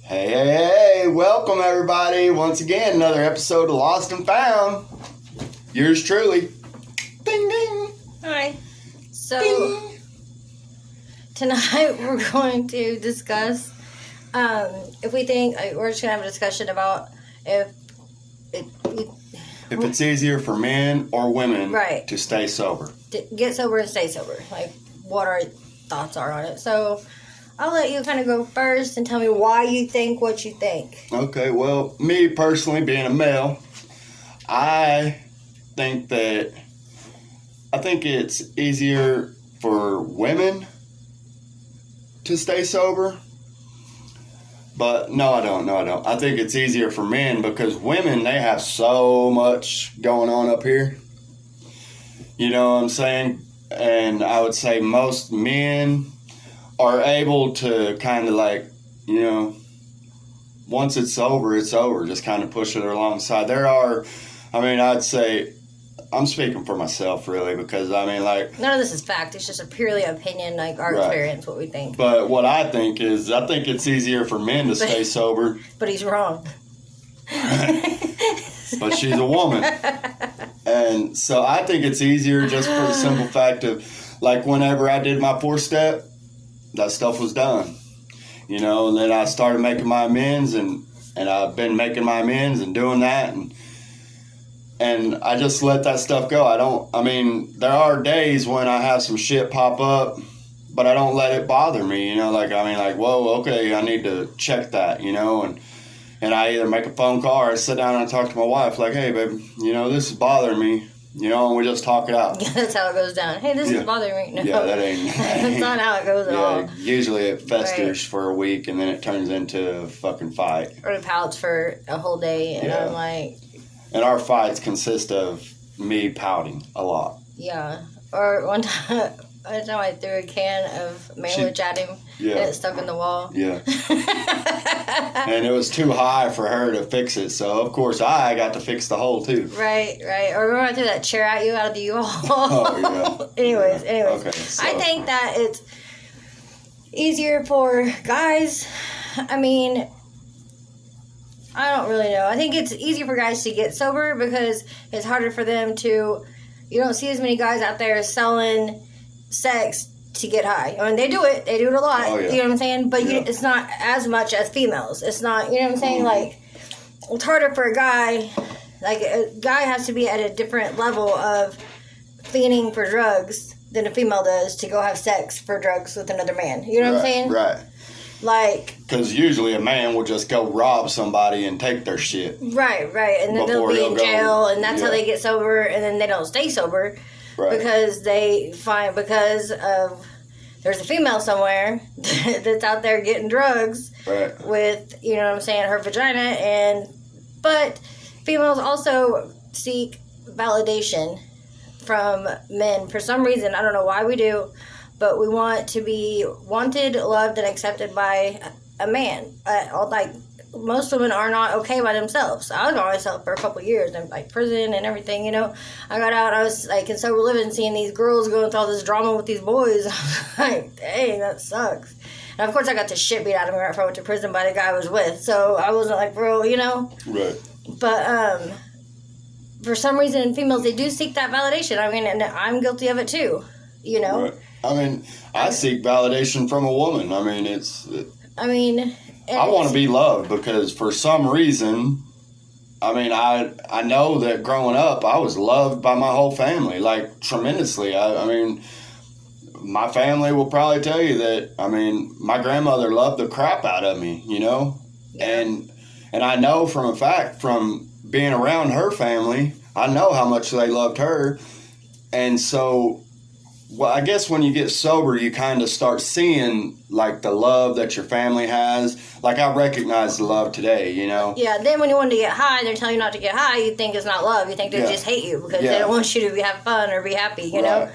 Hey, welcome everybody. Once again, another episode of Lost and Found. Yours truly. Ding, ding. Hi. So, Ding. tonight we're going to discuss if we think, we're just going to have a discussion about if it's easier for men or women Right. to stay sober. get sober and stay sober. Like, what our thoughts are on it. So, I'll let you kind of go first and tell me why you think what you think. Okay, well, me personally, being a male, I think it's easier for women to stay sober. But no, I don't. I think it's easier for men because women, they have so much going on up here. You know what I'm saying? And I would say most men are able to kind of like, you know, once it's over, just kind of push it alongside. I'd say, I'm speaking for myself really because, None of this is fact. It's just a purely opinion, like our experience, what we think. But what I think it's easier for men to stay sober. But he's wrong. But she's a woman. And so I think it's easier just for the simple fact of, like, whenever I did my 4-step, that stuff was done. You know, and then I started making my amends, and I've been making my amends and doing that, and I just let that stuff go. There are days when I have some shit pop up, but I don't let it bother me, you know, whoa, okay, I need to check that, you know, and I either make a phone call or I sit down and I talk to my wife, like, hey, babe, you know, this is bothering me, you know, and we just talk it out. Yeah, that's how it goes down. Hey, this is bothering me. No. Yeah, that ain't. That's not how it goes at all. Usually it festers for a week and then it turns into a fucking fight. Or the pouts for a whole day, and I'm like... And our fights consist of me pouting a lot. Yeah. Or one time I threw a can of Manwich at him, and it stuck in the wall. Yeah. And it was too high for her to fix it, so of course I got to fix the hole too. Right. Or remember I threw that chair at you out of the U-Haul? Oh, yeah. Anyways. Okay, so. I think that it's easier for guys. I don't really know. I think it's easier for guys to get sober because it's harder for them to... You don't see as many guys out there selling sex to get high. I mean, they do it. They do it a lot. Oh, yeah. You know what I'm saying? But it's not as much as females. It's not... You know what I'm saying? Mm-hmm. Like, it's harder for a guy... Like, a guy has to be at a different level of fiending for drugs than a female does to go have sex for drugs with another man. You know what I'm saying? Right. Like... Because usually a man will just go rob somebody and take their shit. Right. And then they'll be in jail, and that's how they get sober, and then they don't stay sober. Right. Because there's a female somewhere that's out there getting drugs with, you know what I'm saying, her vagina. But females also seek validation from men for some reason. I don't know why we do. But we want to be wanted, loved, and accepted by a man. Like, most women are not okay by themselves. I was by myself for a couple of years in, like, prison and everything, you know. I got out, I was, like, in sober living, seeing these girls going through all this drama with these boys. I was like, dang, that sucks. And, of course, I got the shit beat out of me right before I went to prison by the guy I was with. So I wasn't, like, bro, you know. Right. But, for some reason, females, they do seek that validation. I mean, and I'm guilty of it, too, you know. Right. I seek validation from a woman. I want to be loved because for some reason, I know that growing up, I was loved by my whole family, like, tremendously. My family will probably tell you that, my grandmother loved the crap out of me, you know? Yeah. And I know from a fact, from being around her family, I know how much they loved her. And so... Well, I guess when you get sober, you kind of start seeing, like, the love that your family has. Like, I recognize the love today, you know? Yeah, then when you want to get high, they're telling you not to get high, you think it's not love. You think they just hate you because they don't want you to have fun or be happy, you know?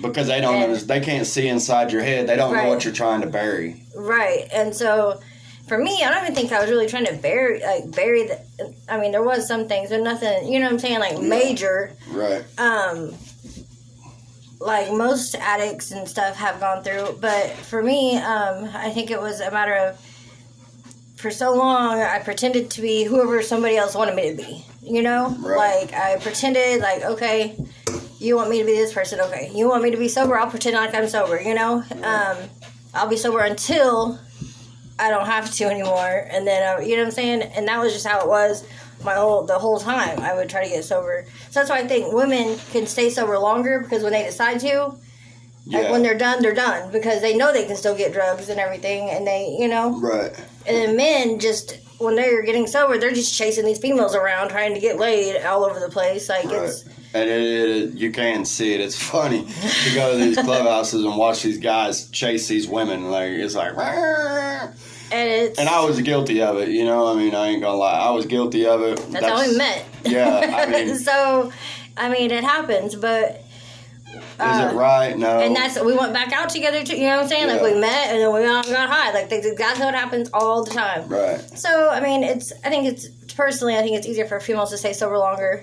Because they don't they can't see inside your head. They don't know what you're trying to bury. Right, and so... For me, I don't even think I was really trying to bury the... there was some things, but nothing, you know what I'm saying, like, major. Right. Like most addicts and stuff have gone through. But for me, I think it was a matter of for so long, I pretended to be whoever somebody else wanted me to be. You know? Right. Like, I pretended, like, okay, you want me to be this person, okay. You want me to be sober, I'll pretend like I'm sober, you know? Right. I'll be sober until I don't have to anymore. And then, you know what I'm saying? And that was just how it was the whole time. I would try to get sober. So that's why I think women can stay sober longer, because when they decide to, like when they're done, because they know they can still get drugs and everything, and they, you know. Right. And then men just, when they're getting sober, they're just chasing these females around, trying to get laid all over the place. Like, it's... And you can see it. It's funny to go to these clubhouses and watch these guys chase these women. Like, it's like... And I was guilty of it, you know? I mean, I ain't gonna lie. I was guilty of it. That's how we met. Yeah, I mean... So, I mean, it happens, but... Is it right? No. And we went back out together too, you know what I'm saying? Yeah. Like, we met and then we all got high. Like, that's how it happens all the time. Right. So, I mean, I think it's easier for females to stay sober longer.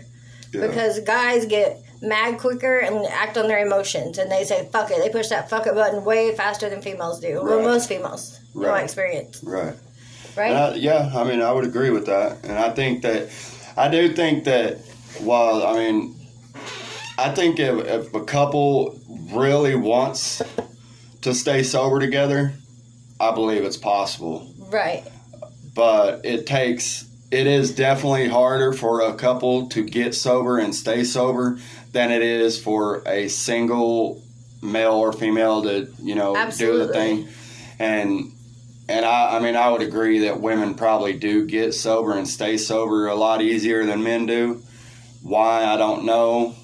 Yeah. Because guys get mad quicker and act on their emotions. And they say, fuck it. They push that fuck it button way faster than females do. Right. Well, most females, in my experience. Right. Right? I mean, I would agree with that. And I do think that, well, I mean... I think if a couple really wants to stay sober together, I believe it's possible. Right. But it is definitely harder for a couple to get sober and stay sober than it is for a single male or female to, you know, Absolutely. do the thing. And I mean, I would agree that women probably do get sober and stay sober a lot easier than men do. Why, I don't know.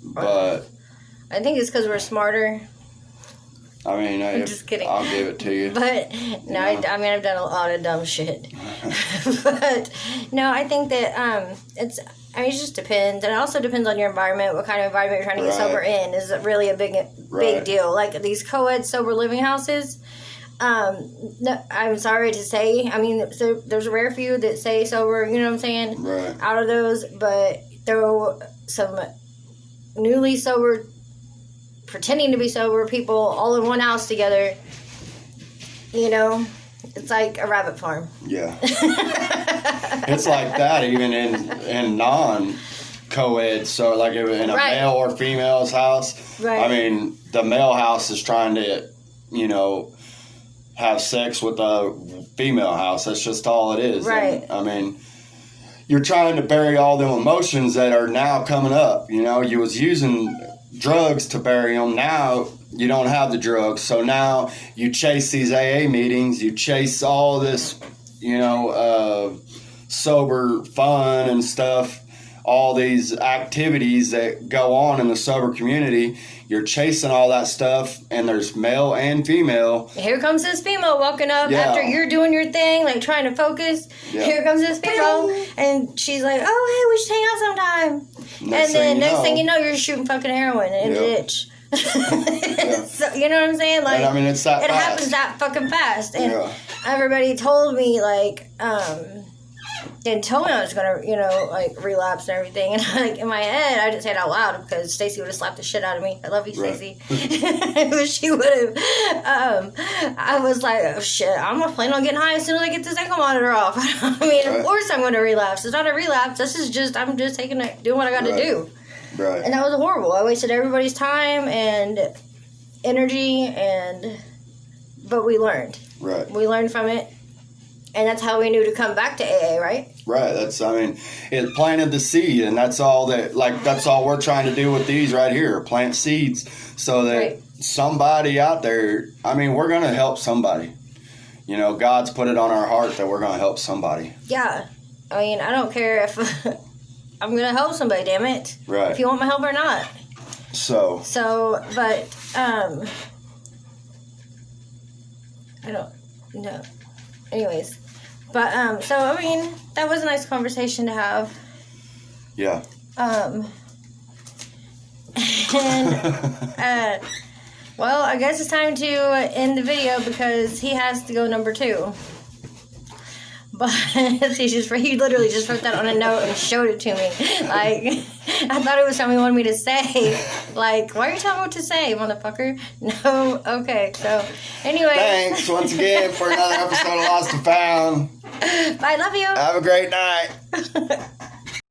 But I think it's because we're smarter. I mean, I'm just kidding. I'll give it to you. But no, I mean, I've done a lot of dumb shit. But no, I think that it just depends, and it also depends on your environment. What kind of environment you're trying to get sober in is really a big deal. Like these co-ed sober living houses. No, I'm sorry to say. I mean, so there's a rare few that say sober. You know what I'm saying? Right. Out of those, but throw some newly sober, pretending to be sober people all in one house together, you know, it's like a rabbit farm. Yeah. It's like that even in non-co-ed, so like in a male or female's house. Right. I mean, the male house is trying to, you know, have sex with a female house. That's just all it is. Right. And, I mean... You're trying to bury all them emotions that are now coming up. You know, you was using drugs to bury them. Now you don't have the drugs. So now you chase these AA meetings. You chase all this, you know, sober fun and stuff. All these activities that go on in the sober community. You're chasing all that stuff, and there's male and female. Here comes this female walking up after you're doing your thing, like trying to focus. Yeah. Here comes this female, and she's like, "Oh, hey, we should hang out sometime." And then next thing you know, you're shooting fucking heroin in the ditch. So, you know what I'm saying? Like, and I mean, it's that it fast. happens that fucking fast, and everybody told me like, and told me I was gonna, you know, like relapse and everything. And like in my head, I didn't say it out loud because Stacy would have slapped the shit out of me. I love you, Stacy. But she would have. I was like, oh shit, I'm gonna plan on getting high as soon as I get this ankle monitor off. I mean, of course I'm gonna relapse. It's not a relapse. This is just I'm just doing what I got to do. Right. And that was horrible. I wasted everybody's time and energy, but we learned. Right. We learned from it. And that's how we knew to come back to AA, right? Right. It planted the seed, and that's all we're trying to do with these right here. Plant seeds so that somebody out there, I mean, we're going to help somebody. You know, God's put it on our heart that we're going to help somebody. Yeah. I mean, I don't care if I'm going to help somebody, damn it. Right. If you want my help or not. But, I don't know. Anyways. But, so, I mean, that was a nice conversation to have. Yeah. And, well, I guess it's time to end the video because he has to go number 2. But he literally just wrote that on a note and showed it to me. Like, I thought it was something he wanted me to say. Like, why are you telling me what to say, motherfucker? No? Okay, so, anyway. Thanks once again for another episode of Lost and Found. Bye. Love you. Have a great night.